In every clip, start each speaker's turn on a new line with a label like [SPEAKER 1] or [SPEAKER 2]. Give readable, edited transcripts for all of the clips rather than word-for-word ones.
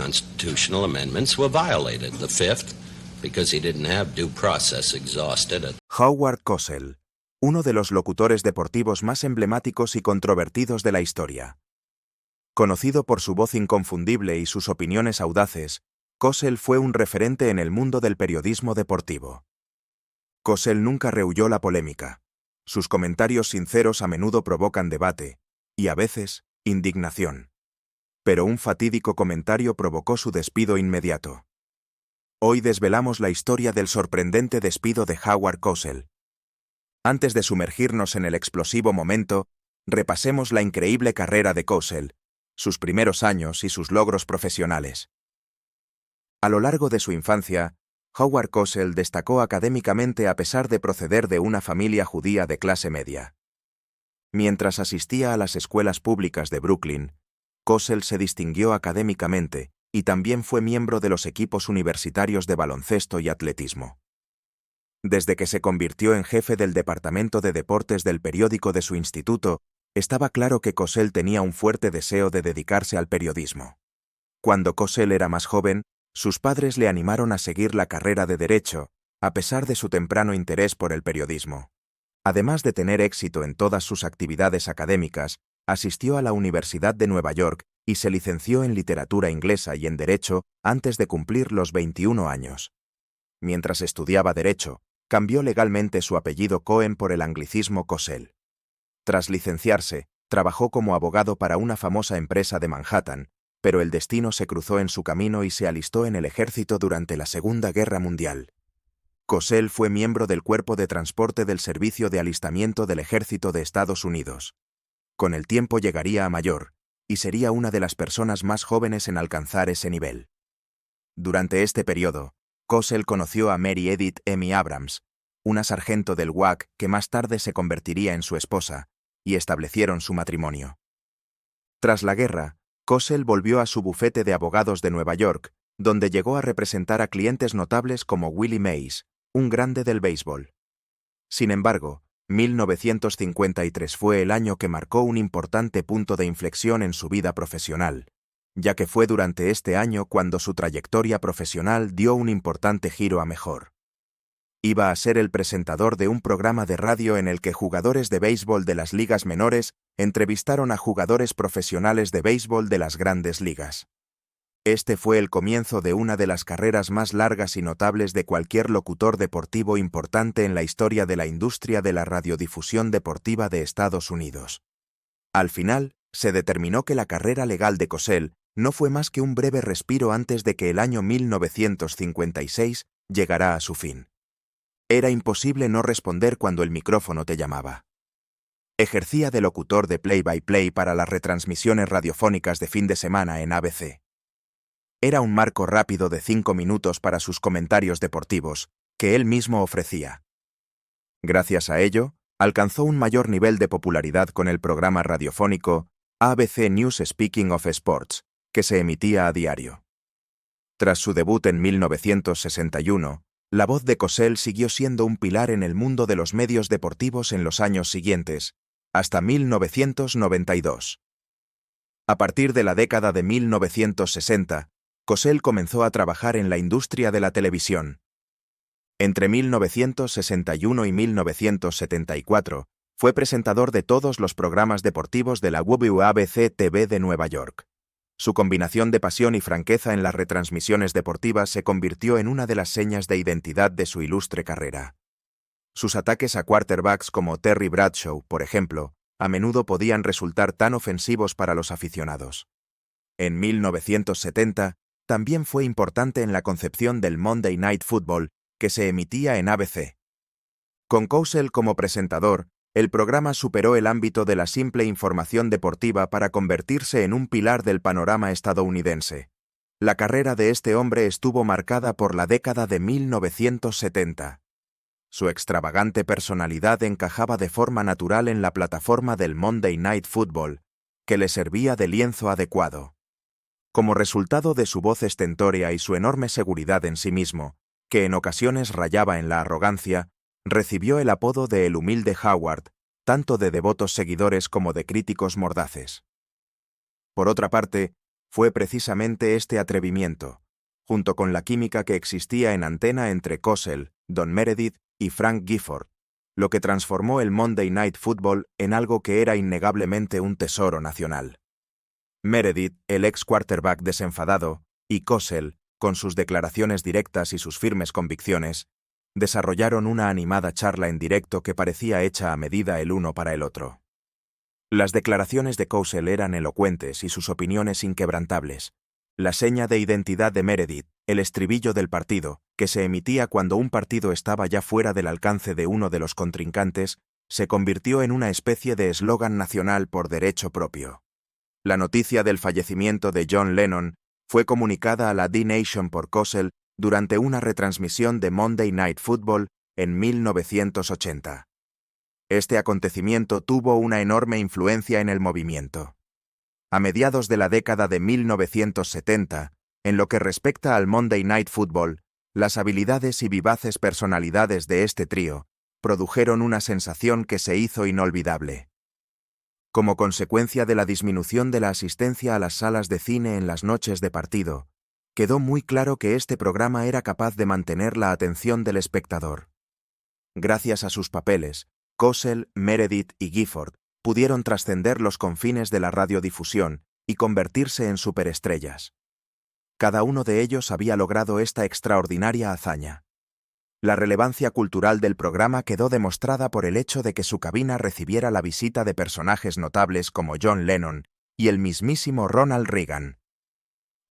[SPEAKER 1] constitutional amendments were violated. The fifth, because he didn't have due process exhausted at...
[SPEAKER 2] Howard Cosell, uno de los locutores deportivos más emblemáticos y controvertidos de la historia. Conocido por su voz inconfundible y sus opiniones audaces, Cosell fue un referente en el mundo del periodismo deportivo. Cosell nunca rehuyó la polémica. Sus comentarios sinceros a menudo provocan debate, y a veces, indignación. Pero un fatídico comentario provocó su despido inmediato. Hoy desvelamos la historia del sorprendente despido de Howard Cosell. Antes de sumergirnos en el explosivo momento, repasemos la increíble carrera de Cosell, sus primeros años y sus logros profesionales. A lo largo de su infancia, Howard Cosell destacó académicamente a pesar de proceder de una familia judía de clase media. Mientras asistía a las escuelas públicas de Brooklyn, Cosell se distinguió académicamente y también fue miembro de los equipos universitarios de baloncesto y atletismo. Desde que se convirtió en jefe del departamento de deportes del periódico de su instituto, estaba claro que Cosell tenía un fuerte deseo de dedicarse al periodismo. Cuando Cosell era más joven, sus padres le animaron a seguir la carrera de Derecho, a pesar de su temprano interés por el periodismo. Además de tener éxito en todas sus actividades académicas, asistió a la Universidad de Nueva York y se licenció en literatura inglesa y en Derecho antes de cumplir los 21 años. Mientras estudiaba Derecho, cambió legalmente su apellido Cohen por el anglicismo Cosell. Tras licenciarse, trabajó como abogado para una famosa empresa de Manhattan, pero el destino se cruzó en su camino y se alistó en el ejército durante la Segunda Guerra Mundial. Cosell fue miembro del Cuerpo de Transporte del Servicio de Alistamiento del Ejército de Estados Unidos. Con el tiempo llegaría a mayor, y sería una de las personas más jóvenes en alcanzar ese nivel. Durante este periodo, Cosell conoció a Mary Edith Emmy Abrams, una sargento del WAC que más tarde se convertiría en su esposa, y establecieron su matrimonio. Tras la guerra, Cosell volvió a su bufete de abogados de Nueva York, donde llegó a representar a clientes notables como Willie Mays, un grande del béisbol. Sin embargo, 1953 fue el año que marcó un importante punto de inflexión en su vida profesional, ya que fue durante este año cuando su trayectoria profesional dio un importante giro a mejor. Iba a ser el presentador de un programa de radio en el que jugadores de béisbol de las ligas menores entrevistaron a jugadores profesionales de béisbol de las grandes ligas. Este fue el comienzo de una de las carreras más largas y notables de cualquier locutor deportivo importante en la historia de la industria de la radiodifusión deportiva de Estados Unidos. Al final, se determinó que la carrera legal de Cosell no fue más que un breve respiro antes de que el año 1956 llegara a su fin. Era imposible no responder cuando el micrófono te llamaba. Ejercía de locutor de play-by-play para las retransmisiones radiofónicas de fin de semana en ABC. Era un marco rápido de 5 minutos para sus comentarios deportivos, que él mismo ofrecía. Gracias a ello, alcanzó un mayor nivel de popularidad con el programa radiofónico ABC News Speaking of Sports, que se emitía a diario. Tras su debut en 1961, la voz de Cosell siguió siendo un pilar en el mundo de los medios deportivos en los años siguientes, hasta 1992. A partir de la década de 1960, Cosell comenzó a trabajar en la industria de la televisión. Entre 1961 y 1974, fue presentador de todos los programas deportivos de la WABC-TV de Nueva York. Su combinación de pasión y franqueza en las retransmisiones deportivas se convirtió en una de las señas de identidad de su ilustre carrera. Sus ataques a quarterbacks como Terry Bradshaw, por ejemplo, a menudo podían resultar tan ofensivos para los aficionados. En 1970, también fue importante en la concepción del Monday Night Football, que se emitía en ABC. Con Cosell como presentador, el programa superó el ámbito de la simple información deportiva para convertirse en un pilar del panorama estadounidense. La carrera de este hombre estuvo marcada por la década de 1970. Su extravagante personalidad encajaba de forma natural en la plataforma del Monday Night Football, que le servía de lienzo adecuado. Como resultado de su voz estentórea y su enorme seguridad en sí mismo, que en ocasiones rayaba en la arrogancia, recibió el apodo de El Humilde Howard, tanto de devotos seguidores como de críticos mordaces. Por otra parte, Fue precisamente este atrevimiento, junto con la química que existía en antena entre Cosell, Don Meredith y Frank Gifford, lo que transformó el Monday Night Football en algo que era innegablemente un tesoro nacional. Meredith, el ex quarterback desenfadado, y Cosell, con sus declaraciones directas y sus firmes convicciones, desarrollaron una animada charla en directo que parecía hecha a medida el uno para el otro. Las declaraciones de Cosell eran elocuentes y sus opiniones inquebrantables. La seña de identidad de Meredith, el estribillo del partido, que se emitía cuando un partido estaba ya fuera del alcance de uno de los contrincantes, se convirtió en una especie de eslogan nacional por derecho propio. La noticia del fallecimiento de John Lennon fue comunicada a la D-Nation por Cosell durante una retransmisión de Monday Night Football en 1980. Este acontecimiento tuvo una enorme influencia en el movimiento. A mediados de la década de 1970, en lo que respecta al Monday Night Football, las habilidades y vivaces personalidades de este trío produjeron una sensación que se hizo inolvidable. Como consecuencia de la disminución de la asistencia a las salas de cine en las noches de partido, quedó muy claro que este programa era capaz de mantener la atención del espectador. Gracias a sus papeles, Cosell, Meredith y Gifford pudieron trascender los confines de la radiodifusión y convertirse en superestrellas. Cada uno de ellos había logrado esta extraordinaria hazaña. La relevancia cultural del programa quedó demostrada por el hecho de que su cabina recibiera la visita de personajes notables como John Lennon y el mismísimo Ronald Reagan.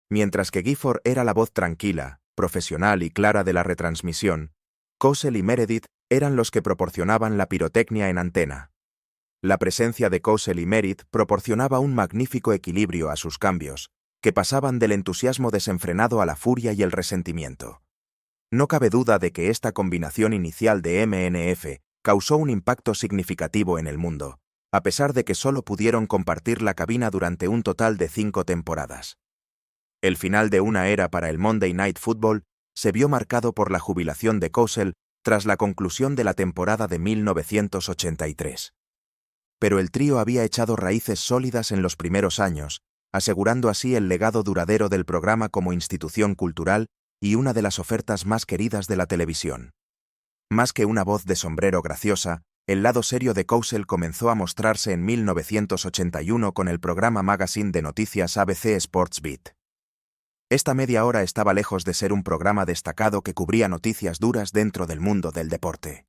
[SPEAKER 2] Mientras que Gifford era la voz tranquila, profesional y clara de la retransmisión, Cosell y Meredith eran los que proporcionaban la pirotecnia en antena. La presencia de Cosell y Meredith proporcionaba un magnífico equilibrio a sus cambios, que pasaban del entusiasmo desenfrenado a la furia y el resentimiento. No cabe duda de que esta combinación inicial de MNF causó un impacto significativo en el mundo, a pesar de que solo pudieron compartir la cabina durante un total de 5 temporadas. El final de una era para el Monday Night Football se vio marcado por la jubilación de Cosell tras la conclusión de la temporada de 1983. Pero el trío había echado raíces sólidas en los primeros años, asegurando así el legado duradero del programa como institución cultural y una de las ofertas más queridas de la televisión. Más que una voz de sombrero graciosa, el lado serio de Cosell comenzó a mostrarse en 1981 con el programa magazine de noticias ABC Sports Beat. Esta media hora estaba lejos de ser un programa destacado que cubría noticias duras dentro del mundo del deporte.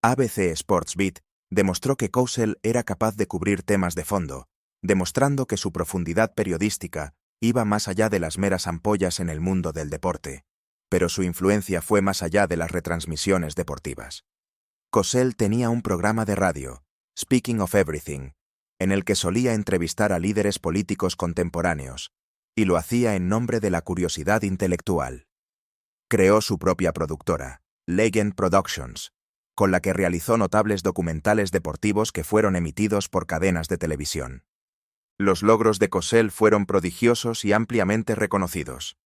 [SPEAKER 2] ABC Sports Beat demostró que Cosell era capaz de cubrir temas de fondo, demostrando que su profundidad periodística iba más allá de las meras ampollas en el mundo del deporte, pero su influencia fue más allá de las retransmisiones deportivas. Cosell tenía un programa de radio, Speaking of Everything, en el que solía entrevistar a líderes políticos contemporáneos, y lo hacía en nombre de la curiosidad intelectual. Creó su propia productora, Legend Productions, con la que realizó notables documentales deportivos que fueron emitidos por cadenas de televisión. Los logros de Cosell fueron prodigiosos y ampliamente reconocidos.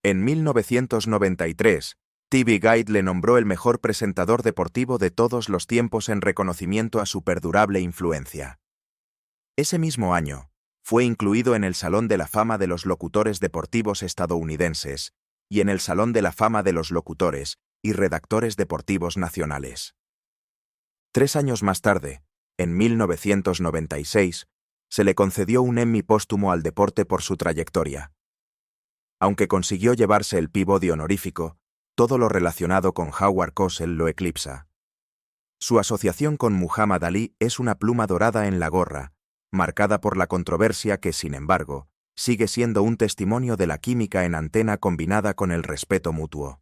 [SPEAKER 2] En 1993, TV Guide le nombró el mejor presentador deportivo de todos los tiempos en reconocimiento a su perdurable influencia. Ese mismo año, fue incluido en el Salón de la Fama de los Locutores Deportivos estadounidenses y en el Salón de la Fama de los Locutores y Redactores Deportivos Nacionales. 3 años más tarde, en 1996, se le concedió un Emmy póstumo al deporte por su trayectoria. Aunque consiguió llevarse el Peabody honorífico, todo lo relacionado con Howard Cosell lo eclipsa. Su asociación con Muhammad Ali es una pluma dorada en la gorra, marcada por la controversia que, sin embargo, sigue siendo un testimonio de la química en antena combinada con el respeto mutuo.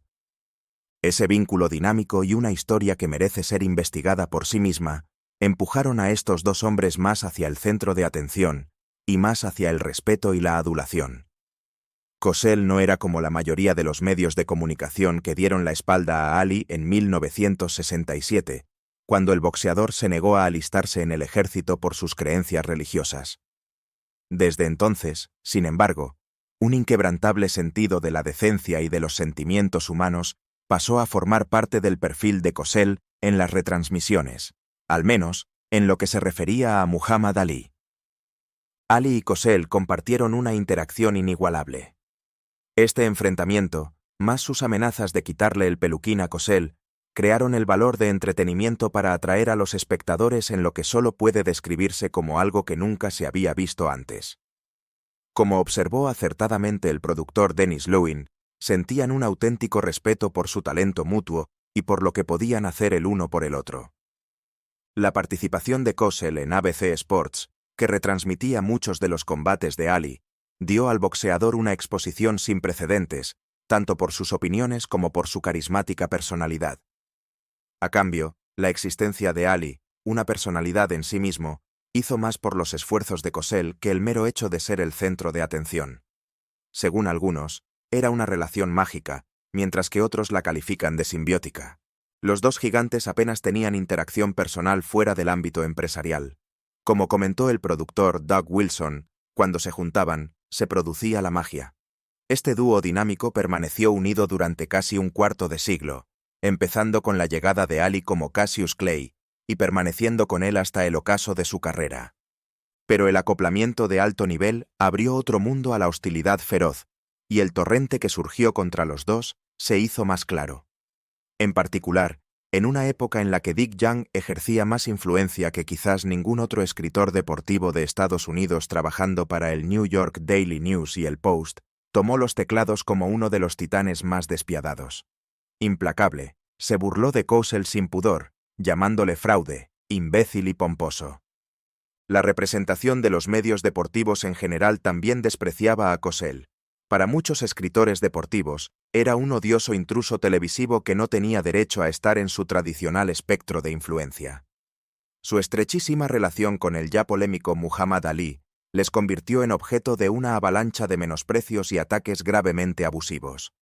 [SPEAKER 2] Ese vínculo dinámico y una historia que merece ser investigada por sí misma empujaron a estos dos hombres más hacia el centro de atención y más hacia el respeto y la adulación. Cosell no era como la mayoría de los medios de comunicación que dieron la espalda a Ali en 1967, cuando el boxeador se negó a alistarse en el ejército por sus creencias religiosas. Desde entonces, sin embargo, un inquebrantable sentido de la decencia y de los sentimientos humanos pasó a formar parte del perfil de Cosell en las retransmisiones, al menos en lo que se refería a Muhammad Ali. Ali y Cosell compartieron una interacción inigualable. Este enfrentamiento, más sus amenazas de quitarle el peluquín a Cosell, crearon el valor de entretenimiento para atraer a los espectadores en lo que solo puede describirse como algo que nunca se había visto antes. Como observó acertadamente el productor Dennis Lewin, sentían un auténtico respeto por su talento mutuo y por lo que podían hacer el uno por el otro. La participación de Cosell en ABC Sports, que retransmitía muchos de los combates de Ali, dio al boxeador una exposición sin precedentes, tanto por sus opiniones como por su carismática personalidad. A cambio, la existencia de Ali, una personalidad en sí mismo, hizo más por los esfuerzos de Cosell que el mero hecho de ser el centro de atención. Según algunos, era una relación mágica, mientras que otros la califican de simbiótica. Los dos gigantes apenas tenían interacción personal fuera del ámbito empresarial. Como comentó el productor Doug Wilson, cuando se juntaban, se producía la magia. Este dúo dinámico permaneció unido durante casi un cuarto de siglo, empezando con la llegada de Ali como Cassius Clay, y permaneciendo con él hasta el ocaso de su carrera. Pero el acoplamiento de alto nivel abrió otro mundo a la hostilidad feroz, y el torrente que surgió contra los dos se hizo más claro. En particular, en una época en la que Dick Young ejercía más influencia que quizás ningún otro escritor deportivo de Estados Unidos trabajando para el New York Daily News y el Post, tomó los teclados como uno de los titanes más despiadados. Implacable, se burló de Cosell sin pudor, llamándole fraude, imbécil y pomposo. La representación de los medios deportivos en general también despreciaba a Cosell. Para muchos escritores deportivos, era un odioso intruso televisivo que no tenía derecho a estar en su tradicional espectro de influencia. Su estrechísima relación con el ya polémico Muhammad Ali les convirtió en objeto de una avalancha de menosprecios y ataques gravemente abusivos.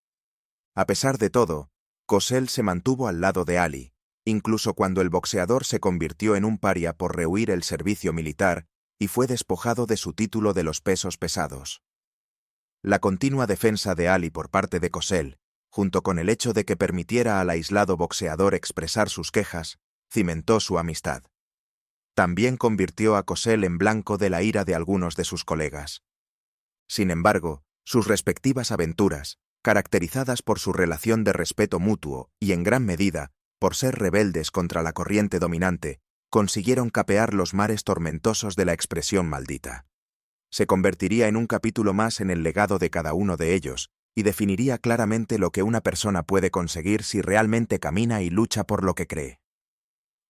[SPEAKER 2] A pesar de todo, Cosell se mantuvo al lado de Ali, incluso cuando el boxeador se convirtió en un paria por rehuir el servicio militar y fue despojado de su título de los pesos pesados. La continua defensa de Ali por parte de Cosell, junto con el hecho de que permitiera al aislado boxeador expresar sus quejas, cimentó su amistad. También convirtió a Cosell en blanco de la ira de algunos de sus colegas. Sin embargo, sus respectivas aventuras, caracterizadas por su relación de respeto mutuo y en gran medida por ser rebeldes contra la corriente dominante, consiguieron capear los mares tormentosos de la expresión maldita. Se convertiría en un capítulo más en el legado de cada uno de ellos, y definiría claramente lo que una persona puede conseguir si realmente camina y lucha por lo que cree.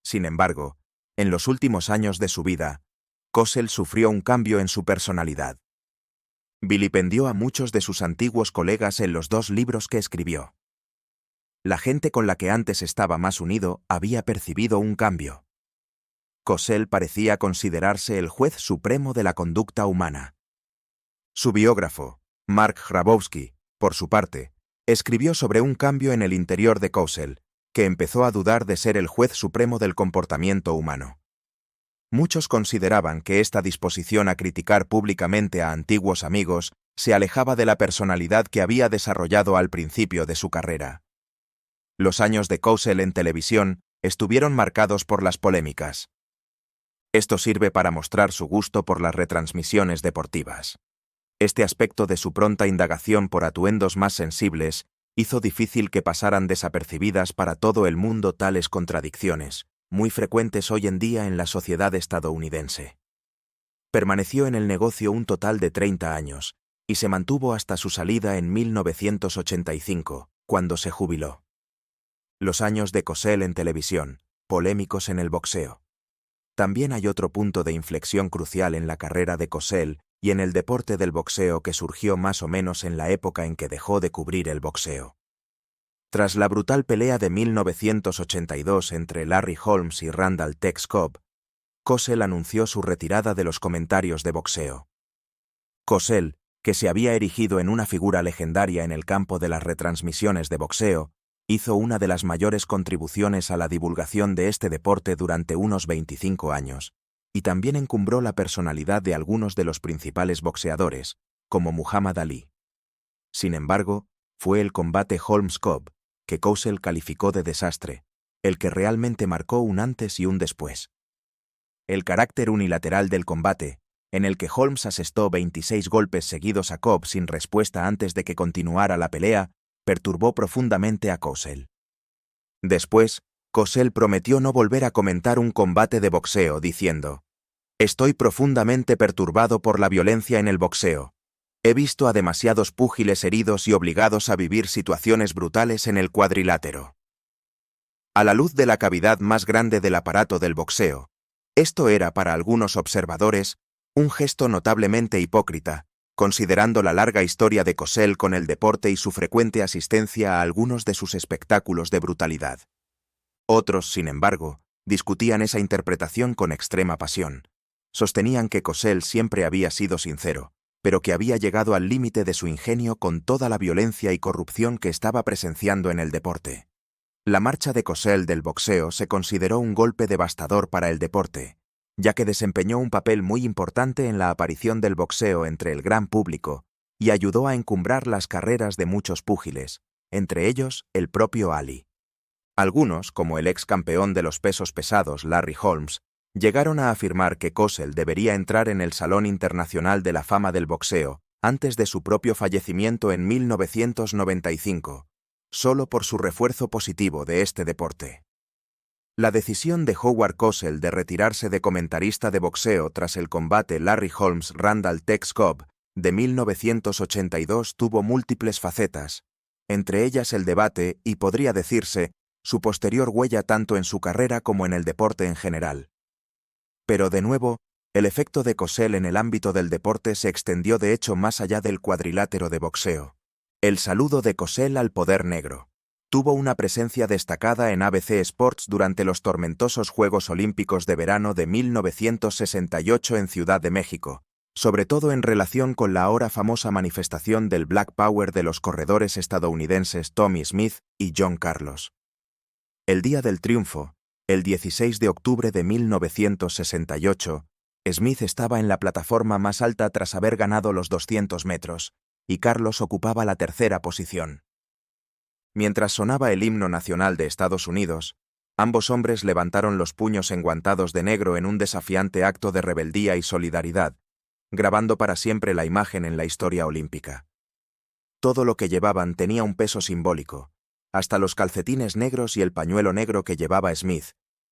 [SPEAKER 2] Sin embargo, en los últimos años de su vida, Cosell sufrió un cambio en su personalidad. Vilipendió a muchos de sus antiguos colegas en los 2 libros que escribió. La gente con la que antes estaba más unido había percibido un cambio. Cosell parecía considerarse el juez supremo de la conducta humana. Su biógrafo, Mark Grabowski, por su parte, escribió sobre un cambio en el interior de Cosell, que empezó a dudar de ser el juez supremo del comportamiento humano. Muchos consideraban que esta disposición a criticar públicamente a antiguos amigos se alejaba de la personalidad que había desarrollado al principio de su carrera. Los años de Cosell en televisión estuvieron marcados por las polémicas. Esto sirve para mostrar su gusto por las retransmisiones deportivas. Este aspecto de su pronta indagación por atuendos más sensibles hizo difícil que pasaran desapercibidas para todo el mundo tales contradicciones, muy frecuentes hoy en día en la sociedad estadounidense. Permaneció en el negocio un total de 30 años, y se mantuvo hasta su salida en 1985, cuando se jubiló. Los años de Cosell en televisión, polémicos en el boxeo. También hay otro punto de inflexión crucial en la carrera de Cosell y en el deporte del boxeo que surgió más o menos en la época en que dejó de cubrir el boxeo. Tras la brutal pelea de 1982 entre Larry Holmes y Randall Tex Cobb, Cosell anunció su retirada de los comentarios de boxeo. Cosell, que se había erigido en una figura legendaria en el campo de las retransmisiones de boxeo, hizo una de las mayores contribuciones a la divulgación de este deporte durante unos 25 años, y también encumbró la personalidad de algunos de los principales boxeadores, como Muhammad Ali. Sin embargo, fue el combate Holmes-Cobb, que Cosell calificó de desastre, el que realmente marcó un antes y un después. El carácter unilateral del combate, en el que Holmes asestó 26 golpes seguidos a Cobb sin respuesta antes de que continuara la pelea, perturbó profundamente a Cosell. Después, Cosell prometió no volver a comentar un combate de boxeo, diciendo: «Estoy profundamente perturbado por la violencia en el boxeo. He visto a demasiados púgiles heridos y obligados a vivir situaciones brutales en el cuadrilátero». A la luz de la cavidad más grande del aparato del boxeo, esto era para algunos observadores un gesto notablemente hipócrita, considerando la larga historia de Cosell con el deporte y su frecuente asistencia a algunos de sus espectáculos de brutalidad. Otros, sin embargo, discutían esa interpretación con extrema pasión. Sostenían que Cosell siempre había sido sincero, pero que había llegado al límite de su ingenio con toda la violencia y corrupción que estaba presenciando en el deporte. La marcha de Cosell del boxeo se consideró un golpe devastador para el deporte, ya que desempeñó un papel muy importante en la aparición del boxeo entre el gran público y ayudó a encumbrar las carreras de muchos púgiles, entre ellos el propio Ali. Algunos, como el ex campeón de los pesos pesados Larry Holmes, llegaron a afirmar que Cosell debería entrar en el Salón Internacional de la Fama del Boxeo antes de su propio fallecimiento en 1995, solo por su refuerzo positivo de este deporte. La decisión de Howard Cosell de retirarse de comentarista de boxeo tras el combate Larry Holmes-Randall Tex Cobb de 1982 tuvo múltiples facetas, entre ellas el debate y, podría decirse, su posterior huella tanto en su carrera como en el deporte en general. Pero de nuevo, el efecto de Cosell en el ámbito del deporte se extendió de hecho más allá del cuadrilátero de boxeo. El saludo de Cosell al poder negro tuvo una presencia destacada en ABC Sports durante los tormentosos Juegos Olímpicos de verano de 1968 en Ciudad de México, sobre todo en relación con la ahora famosa manifestación del Black Power de los corredores estadounidenses Tommy Smith y John Carlos. El día del triunfo, el 16 de octubre de 1968, Smith estaba en la plataforma más alta tras haber ganado los 200 metros, y Carlos ocupaba la tercera posición. Mientras sonaba el himno nacional de Estados Unidos, ambos hombres levantaron los puños enguantados de negro en un desafiante acto de rebeldía y solidaridad, grabando para siempre la imagen en la historia olímpica. Todo lo que llevaban tenía un peso simbólico, hasta los calcetines negros y el pañuelo negro que llevaba Smith,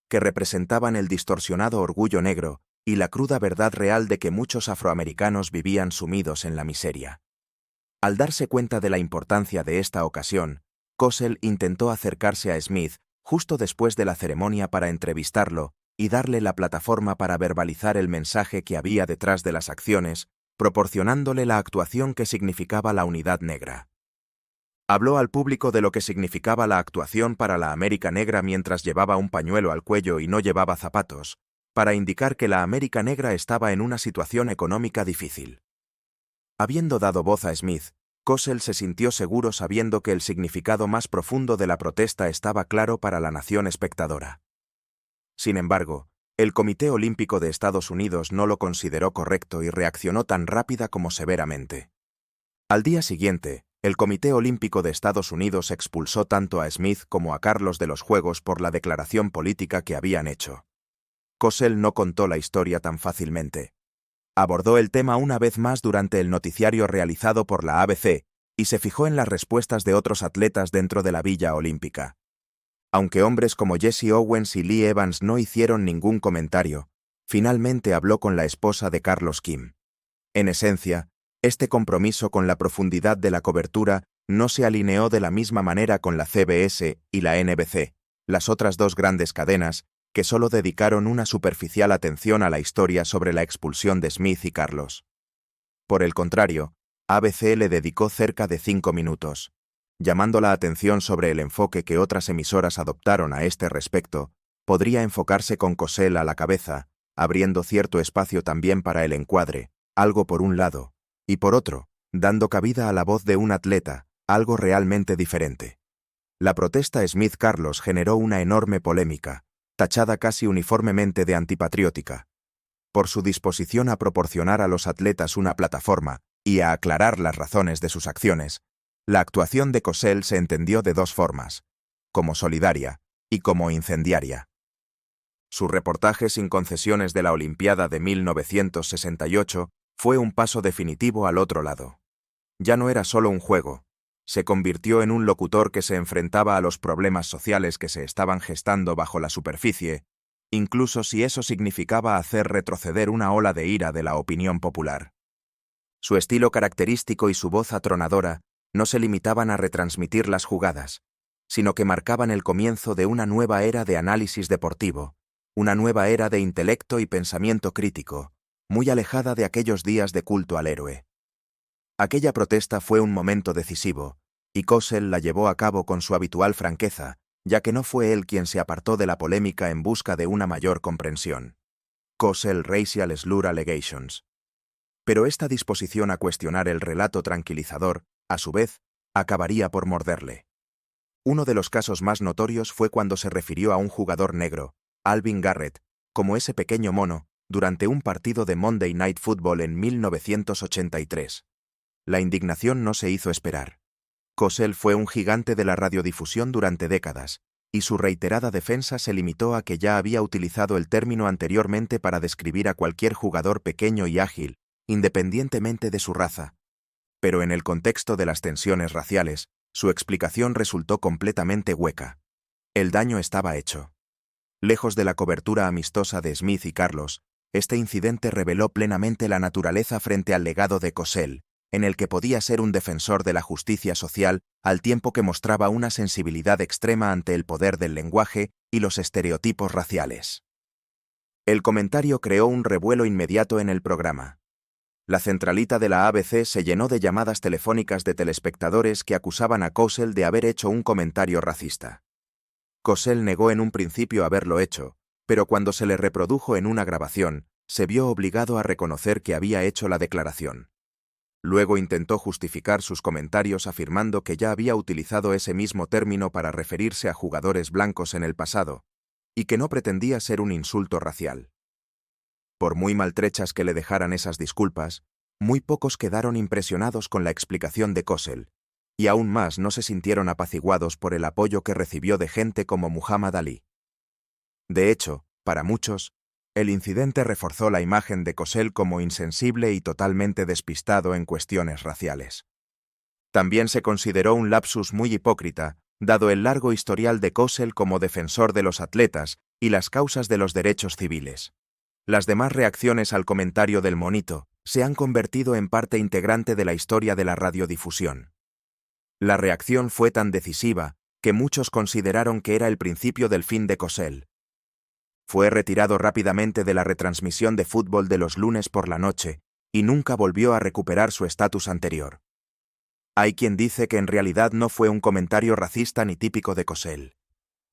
[SPEAKER 2] que representaban el distorsionado orgullo negro y la cruda verdad real de que muchos afroamericanos vivían sumidos en la miseria. Al darse cuenta de la importancia de esta ocasión, Cosell intentó acercarse a Smith justo después de la ceremonia para entrevistarlo y darle la plataforma para verbalizar el mensaje que había detrás de las acciones, proporcionándole la actuación que significaba la unidad negra. Habló al público de lo que significaba la actuación para la América Negra mientras llevaba un pañuelo al cuello y no llevaba zapatos, para indicar que la América Negra estaba en una situación económica difícil. Habiendo dado voz a Smith, Cosell se sintió seguro sabiendo que el significado más profundo de la protesta estaba claro para la nación espectadora. Sin embargo, el Comité Olímpico de Estados Unidos no lo consideró correcto y reaccionó tan rápida como severamente. Al día siguiente, el Comité Olímpico de Estados Unidos expulsó tanto a Smith como a Carlos de los Juegos por la declaración política que habían hecho. Cosell no contó la historia tan fácilmente. Abordó el tema una vez más durante el noticiario realizado por la ABC y se fijó en las respuestas de otros atletas dentro de la Villa Olímpica. Aunque hombres como Jesse Owens y Lee Evans no hicieron ningún comentario, finalmente habló con la esposa de Carlos Kim. En esencia, este compromiso con la profundidad de la cobertura no se alineó de la misma manera con la CBS y la NBC, las otras dos grandes cadenas, que solo dedicaron una superficial atención a la historia sobre la expulsión de Smith y Carlos. Por el contrario, ABC le dedicó cerca de 5 minutos, llamando la atención sobre el enfoque que otras emisoras adoptaron a este respecto. Podría enfocarse con Cosell a la cabeza, abriendo cierto espacio también para el encuadre, algo por un lado, y por otro, dando cabida a la voz de un atleta, algo realmente diferente. La protesta Smith-Carlos generó una enorme polémica, tachada casi uniformemente de antipatriótica. Por su disposición a proporcionar a los atletas una plataforma y a aclarar las razones de sus acciones, la actuación de Cosell se entendió de dos formas, como solidaria y como incendiaria. Su reportaje sin concesiones de la Olimpiada de 1968 fue un paso definitivo al otro lado. Ya no era solo un juego, se convirtió en un locutor que se enfrentaba a los problemas sociales que se estaban gestando bajo la superficie, incluso si eso significaba hacer retroceder una ola de ira de la opinión popular. Su estilo característico y su voz atronadora no se limitaban a retransmitir las jugadas, sino que marcaban el comienzo de una nueva era de análisis deportivo, una nueva era de intelecto y pensamiento crítico, muy alejada de aquellos días de culto al héroe. Aquella protesta fue un momento decisivo, y Cosell la llevó a cabo con su habitual franqueza, ya que no fue él quien se apartó de la polémica en busca de una mayor comprensión. Cosell Racial Slur Allegations. Pero esta disposición a cuestionar el relato tranquilizador, a su vez, acabaría por morderle. Uno de los casos más notorios fue cuando se refirió a un jugador negro, Alvin Garrett, como ese pequeño mono, durante un partido de Monday Night Football en 1983. La indignación no se hizo esperar. Cosell fue un gigante de la radiodifusión durante décadas, y su reiterada defensa se limitó a que ya había utilizado el término anteriormente para describir a cualquier jugador pequeño y ágil, independientemente de su raza. Pero en el contexto de las tensiones raciales, su explicación resultó completamente hueca. El daño estaba hecho. Lejos de la cobertura amistosa de Smith y Carlos, este incidente reveló plenamente la naturaleza frente al legado de Cosell, en el que podía ser un defensor de la justicia social al tiempo que mostraba una sensibilidad extrema ante el poder del lenguaje y los estereotipos raciales. El comentario creó un revuelo inmediato en el programa. La centralita de la ABC se llenó de llamadas telefónicas de telespectadores que acusaban a Cosell de haber hecho un comentario racista. Cosell negó en un principio haberlo hecho, pero cuando se le reprodujo en una grabación, se vio obligado a reconocer que había hecho la declaración. Luego intentó justificar sus comentarios afirmando que ya había utilizado ese mismo término para referirse a jugadores blancos en el pasado, y que no pretendía ser un insulto racial. Por muy maltrechas que le dejaran esas disculpas, muy pocos quedaron impresionados con la explicación de Cosell, y aún más no se sintieron apaciguados por el apoyo que recibió de gente como Muhammad Ali. De hecho, para muchos, el incidente reforzó la imagen de Cosell como insensible y totalmente despistado en cuestiones raciales. También se consideró un lapsus muy hipócrita, dado el largo historial de Cosell como defensor de los atletas y las causas de los derechos civiles. Las demás reacciones al comentario del monito se han convertido en parte integrante de la historia de la radiodifusión. La reacción fue tan decisiva que muchos consideraron que era el principio del fin de Cosell. Fue retirado rápidamente de la retransmisión de fútbol de los lunes por la noche y nunca volvió a recuperar su estatus anterior. Hay quien dice que en realidad no fue un comentario racista ni típico de Cosell.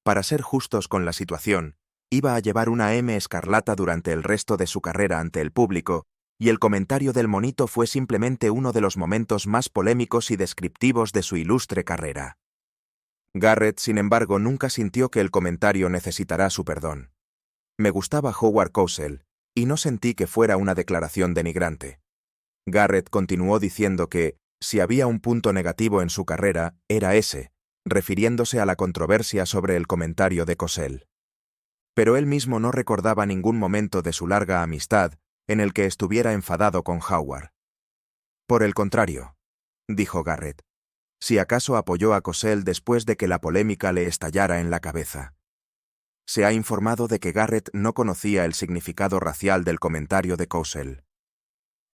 [SPEAKER 2] Para ser justos con la situación, iba a llevar una M escarlata durante el resto de su carrera ante el público, y el comentario del monito fue simplemente uno de los momentos más polémicos y descriptivos de su ilustre carrera. Garrett, sin embargo, nunca sintió que el comentario necesitara su perdón. Me gustaba Howard Cosell, y no sentí que fuera una declaración denigrante. Garrett continuó diciendo que, si había un punto negativo en su carrera, era ese, refiriéndose a la controversia sobre el comentario de Cosell. Pero él mismo no recordaba ningún momento de su larga amistad en el que estuviera enfadado con Howard. Por el contrario, dijo Garrett, si acaso apoyó a Cosell después de que la polémica le estallara en la cabeza. Se ha informado de que Garrett no conocía el significado racial del comentario de Cosell.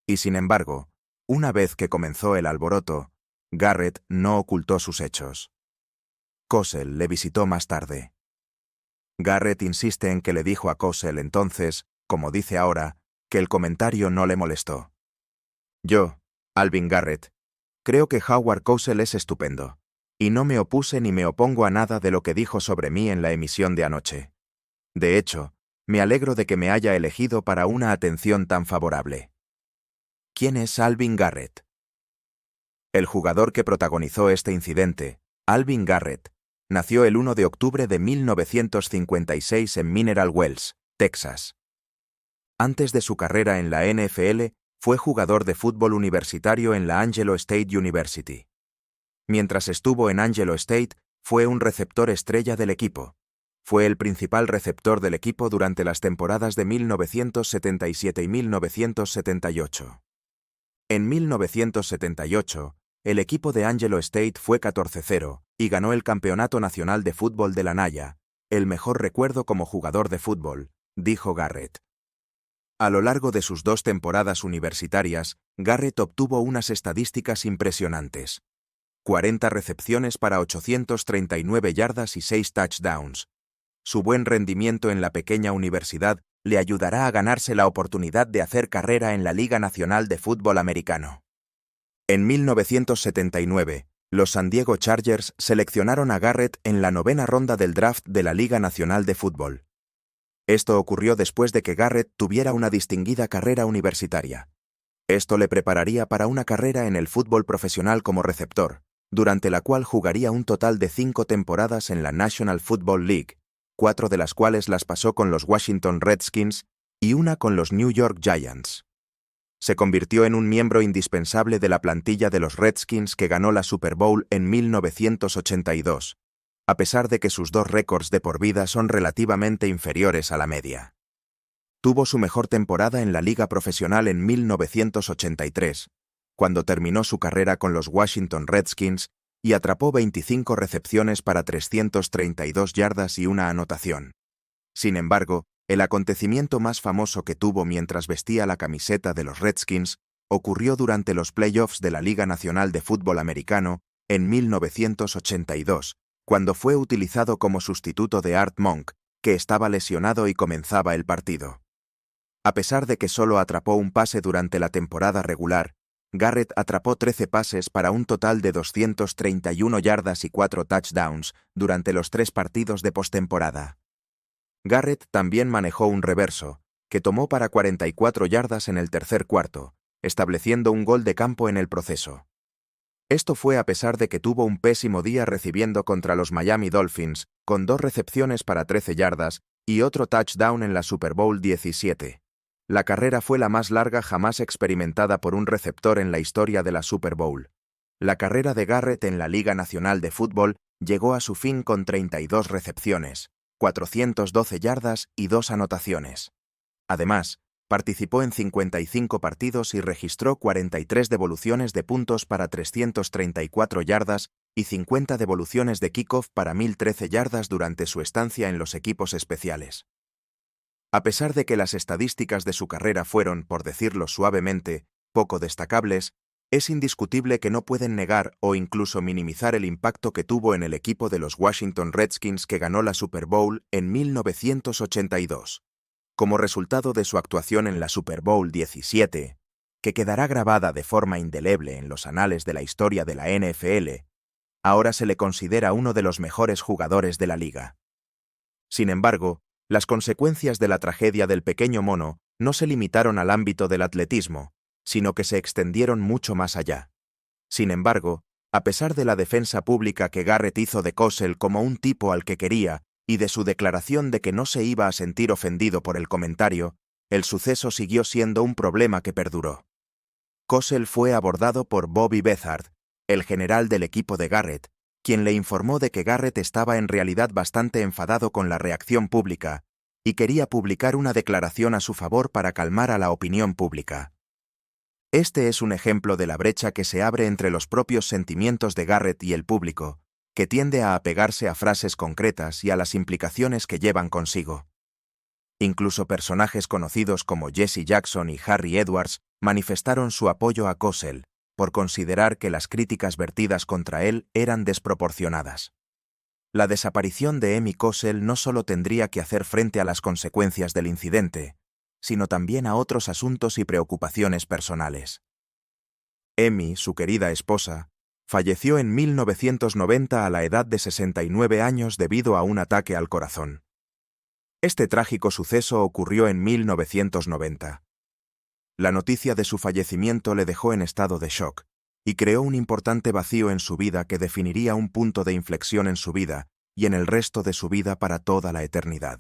[SPEAKER 2] Y sin embargo, una vez que comenzó el alboroto, Garrett no ocultó sus hechos. Cosell le visitó más tarde. Garrett insiste en que le dijo a Cosell entonces, como dice ahora, que el comentario no le molestó. Yo, Alvin Garrett, creo que Howard Cosell es estupendo, y no me opuse ni me opongo a nada de lo que dijo sobre mí en la emisión de anoche. De hecho, me alegro de que me haya elegido para una atención tan favorable. ¿Quién es Alvin Garrett? El jugador que protagonizó este incidente, Alvin Garrett, nació el 1 de octubre de 1956 en Mineral Wells, Texas. Antes de su carrera en la NFL, fue jugador de fútbol universitario en la Angelo State University. Mientras estuvo en Angelo State, fue un receptor estrella del equipo. Fue el principal receptor del equipo durante las temporadas de 1977 y 1978. En 1978, el equipo de Angelo State fue 14-0 y ganó el Campeonato Nacional de Fútbol de la Naya, el mejor recuerdo como jugador de fútbol, dijo Garrett. A lo largo de sus 2 temporadas universitarias, Garrett obtuvo unas estadísticas impresionantes. 40 recepciones para 839 yardas y 6 touchdowns. Su buen rendimiento en la pequeña universidad le ayudará a ganarse la oportunidad de hacer carrera en la Liga Nacional de Fútbol Americano. En 1979, los San Diego Chargers seleccionaron a Garrett en la 9ª ronda del draft de la Liga Nacional de Fútbol. Esto ocurrió después de que Garrett tuviera una distinguida carrera universitaria. Esto le prepararía para una carrera en el fútbol profesional como receptor, durante la cual jugaría un total de 5 temporadas en la National Football League, 4 de las cuales las pasó con los Washington Redskins y una con los New York Giants. Se convirtió en un miembro indispensable de la plantilla de los Redskins que ganó la Super Bowl en 1982, a pesar de que sus 2 récords de por vida son relativamente inferiores a la media. Tuvo su mejor temporada en la liga profesional en 1983, cuando terminó su carrera con los Washington Redskins y atrapó 25 recepciones para 332 yardas y una anotación. Sin embargo, el acontecimiento más famoso que tuvo mientras vestía la camiseta de los Redskins ocurrió durante los playoffs de la Liga Nacional de Fútbol Americano en 1982, cuando fue utilizado como sustituto de Art Monk, que estaba lesionado y comenzaba el partido. A pesar de que solo atrapó un pase durante la temporada regular, Garrett atrapó 13 pases para un total de 231 yardas y 4 touchdowns durante los 3 partidos de postemporada. Garrett también manejó un reverso, que tomó para 44 yardas en el tercer cuarto, estableciendo un gol de campo en el proceso. Esto fue a pesar de que tuvo un pésimo día recibiendo contra los Miami Dolphins, con 2 recepciones para 13 yardas y otro touchdown en la Super Bowl 17. La carrera fue la más larga jamás experimentada por un receptor en la historia de la Super Bowl. La carrera de Garrett en la Liga Nacional de Fútbol llegó a su fin con 32 recepciones, 412 yardas y 2 anotaciones. Además, participó en 55 partidos y registró 43 devoluciones de puntos para 334 yardas y 50 devoluciones de kickoff para 1013 yardas durante su estancia en los equipos especiales. A pesar de que las estadísticas de su carrera fueron, por decirlo suavemente, poco destacables, es indiscutible que no pueden negar o incluso minimizar el impacto que tuvo en el equipo de los Washington Redskins que ganó la Super Bowl en 1982. Como resultado de su actuación en la Super Bowl 17, que quedará grabada de forma indeleble en los anales de la historia de la NFL, ahora se le considera uno de los mejores jugadores de la liga. Sin embargo, las consecuencias de la tragedia del pequeño mono no se limitaron al ámbito del atletismo, sino que se extendieron mucho más allá. Sin embargo, a pesar de la defensa pública que Garrett hizo de Cosell como un tipo al que quería y de su declaración de que no se iba a sentir ofendido por el comentario, el suceso siguió siendo un problema que perduró. Cosell fue abordado por Bobby Beathard, el general del equipo de Garrett, quien le informó de que Garrett estaba en realidad bastante enfadado con la reacción pública y quería publicar una declaración a su favor para calmar a la opinión pública. Este es un ejemplo de la brecha que se abre entre los propios sentimientos de Garrett y el público, que tiende a apegarse a frases concretas y a las implicaciones que llevan consigo. Incluso personajes conocidos como Jesse Jackson y Harry Edwards manifestaron su apoyo a Cosell, por considerar que las críticas vertidas contra él eran desproporcionadas. La desaparición de Emmy Cosell no solo tendría que hacer frente a las consecuencias del incidente, sino también a otros asuntos y preocupaciones personales. Emmy, su querida esposa, falleció en 1990 a la edad de 69 años debido a un ataque al corazón. Este trágico suceso ocurrió en 1990. La noticia de su fallecimiento le dejó en estado de shock y creó un importante vacío en su vida que definiría un punto de inflexión en su vida y en el resto de su vida para toda la eternidad.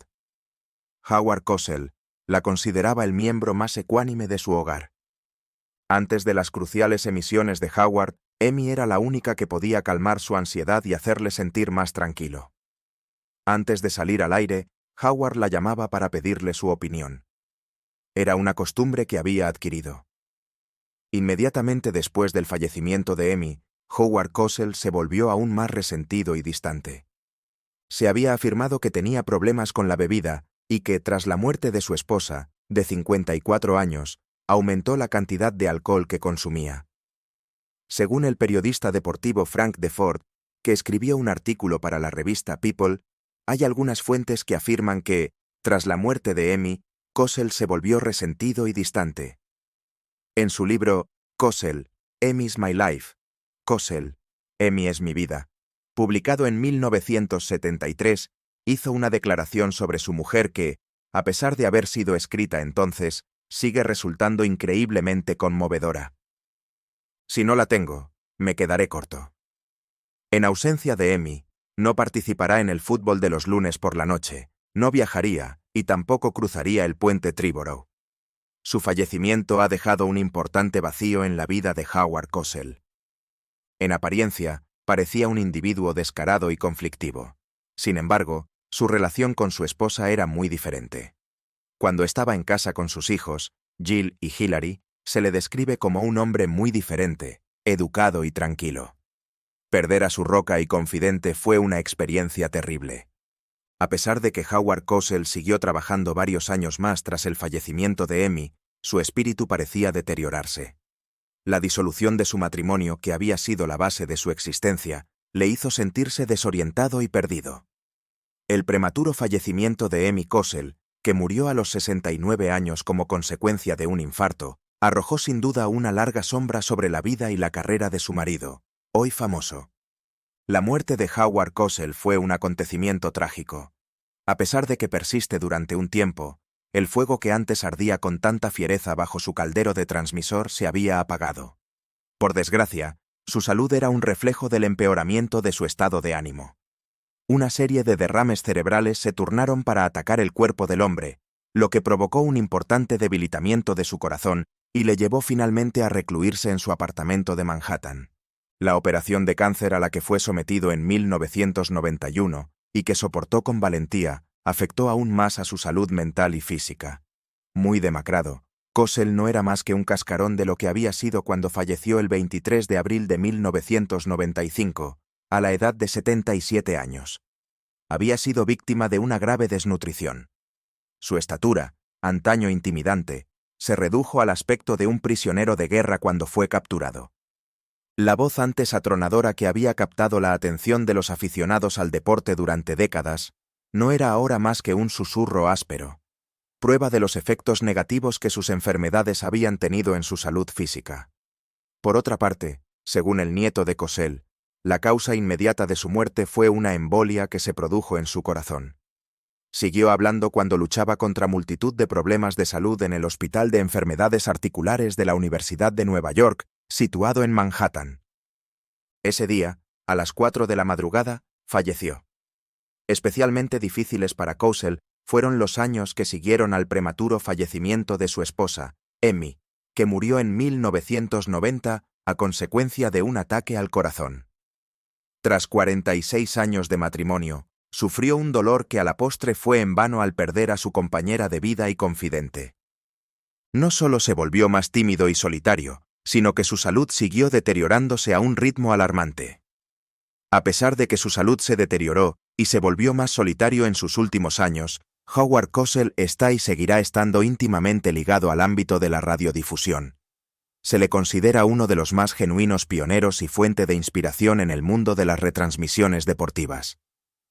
[SPEAKER 2] Howard Cosell la consideraba el miembro más ecuánime de su hogar. Antes de las cruciales emisiones de Howard, Emmy era la única que podía calmar su ansiedad y hacerle sentir más tranquilo. Antes de salir al aire, Howard la llamaba para pedirle su opinión. Era una costumbre que había adquirido. Inmediatamente después del fallecimiento de Emmy, Howard Cosell se volvió aún más resentido y distante. Se había afirmado que tenía problemas con la bebida y que, tras la muerte de su esposa, de 54 años, aumentó la cantidad de alcohol que consumía. Según el periodista deportivo Frank Deford, que escribió un artículo para la revista People, hay algunas fuentes que afirman que, tras la muerte de Emmy, Cosell se volvió resentido y distante. En su libro Cosell, Emmy's My Life, Cosell, Emmy es mi vida, publicado en 1973, hizo una declaración sobre su mujer que, a pesar de haber sido escrita entonces, sigue resultando increíblemente conmovedora. Si no la tengo, me quedaré corto. En ausencia de Emmy, no participará en el fútbol de los lunes por la noche, no viajaría y tampoco cruzaría el puente Triborough. Su fallecimiento ha dejado un importante vacío en la vida de Howard Cosell. En apariencia, parecía un individuo descarado y conflictivo. Sin embargo, su relación con su esposa era muy diferente. Cuando estaba en casa con sus hijos, Jill y Hillary, se le describe como un hombre muy diferente, educado y tranquilo. Perder a su roca y confidente fue una experiencia terrible. A pesar de que Howard Cosell siguió trabajando varios años más tras el fallecimiento de Emmy, su espíritu parecía deteriorarse. La disolución de su matrimonio, que había sido la base de su existencia, le hizo sentirse desorientado y perdido. El prematuro fallecimiento de Emmy Cosell, que murió a los 69 años como consecuencia de un infarto, arrojó sin duda una larga sombra sobre la vida y la carrera de su marido, hoy famoso. La muerte de Howard Cosell fue un acontecimiento trágico. A pesar de que persiste durante un tiempo, el fuego que antes ardía con tanta fiereza bajo su caldero de transmisor se había apagado. Por desgracia, su salud era un reflejo del empeoramiento de su estado de ánimo. Una serie de derrames cerebrales se turnaron para atacar el cuerpo del hombre, lo que provocó un importante debilitamiento de su corazón y le llevó finalmente a recluirse en su apartamento de Manhattan. La operación de cáncer a la que fue sometido en 1991 y que soportó con valentía afectó aún más a su salud mental y física. Muy demacrado, Cosell no era más que un cascarón de lo que había sido cuando falleció el 23 de abril de 1995, a la edad de 77 años. Había sido víctima de una grave desnutrición. Su estatura, antaño intimidante, se redujo al aspecto de un prisionero de guerra cuando fue capturado. La voz antes atronadora que había captado la atención de los aficionados al deporte durante décadas no era ahora más que un susurro áspero, prueba de los efectos negativos que sus enfermedades habían tenido en su salud física. Por otra parte, según el nieto de Cosell, la causa inmediata de su muerte fue una embolia que se produjo en su corazón. Siguió hablando cuando luchaba contra multitud de problemas de salud en el Hospital de Enfermedades Articulares de la Universidad de Nueva York, situado en Manhattan. Ese día, a las 4 de la madrugada, falleció. Especialmente difíciles para Cosell fueron los años que siguieron al prematuro fallecimiento de su esposa, Emmy, que murió en 1990 a consecuencia de un ataque al corazón. Tras 46 años de matrimonio, sufrió un dolor que a la postre fue en vano al perder a su compañera de vida y confidente. No solo se volvió más tímido y solitario, sino que su salud siguió deteriorándose a un ritmo alarmante. A pesar de que su salud se deterioró y se volvió más solitario en sus últimos años, Howard Cosell está y seguirá estando íntimamente ligado al ámbito de la radiodifusión. Se le considera uno de los más genuinos pioneros y fuente de inspiración en el mundo de las retransmisiones deportivas.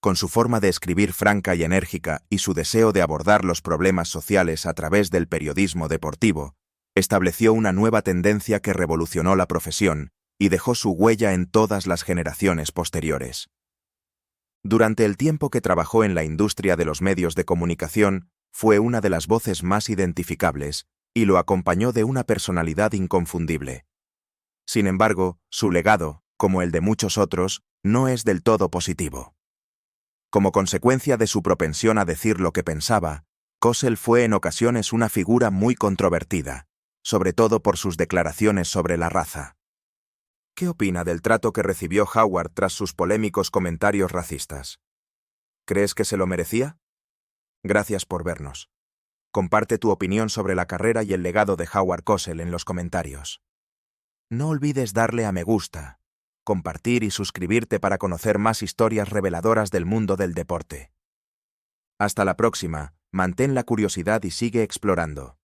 [SPEAKER 2] Con su forma de escribir franca y enérgica y su deseo de abordar los problemas sociales a través del periodismo deportivo, estableció una nueva tendencia que revolucionó la profesión y dejó su huella en todas las generaciones posteriores. Durante el tiempo que trabajó en la industria de los medios de comunicación, fue una de las voces más identificables y lo acompañó de una personalidad inconfundible. Sin embargo, su legado, como el de muchos otros, no es del todo positivo. Como consecuencia de su propensión a decir lo que pensaba, Cosell fue en ocasiones una figura muy controvertida, sobre todo por sus declaraciones sobre la raza. ¿Qué opina del trato que recibió Howard tras sus polémicos comentarios racistas? ¿Crees que se lo merecía? Gracias por vernos. Comparte tu opinión sobre la carrera y el legado de Howard Cosell en los comentarios. No olvides darle a me gusta, compartir y suscribirte para conocer más historias reveladoras del mundo del deporte. Hasta la próxima, mantén la curiosidad y sigue explorando.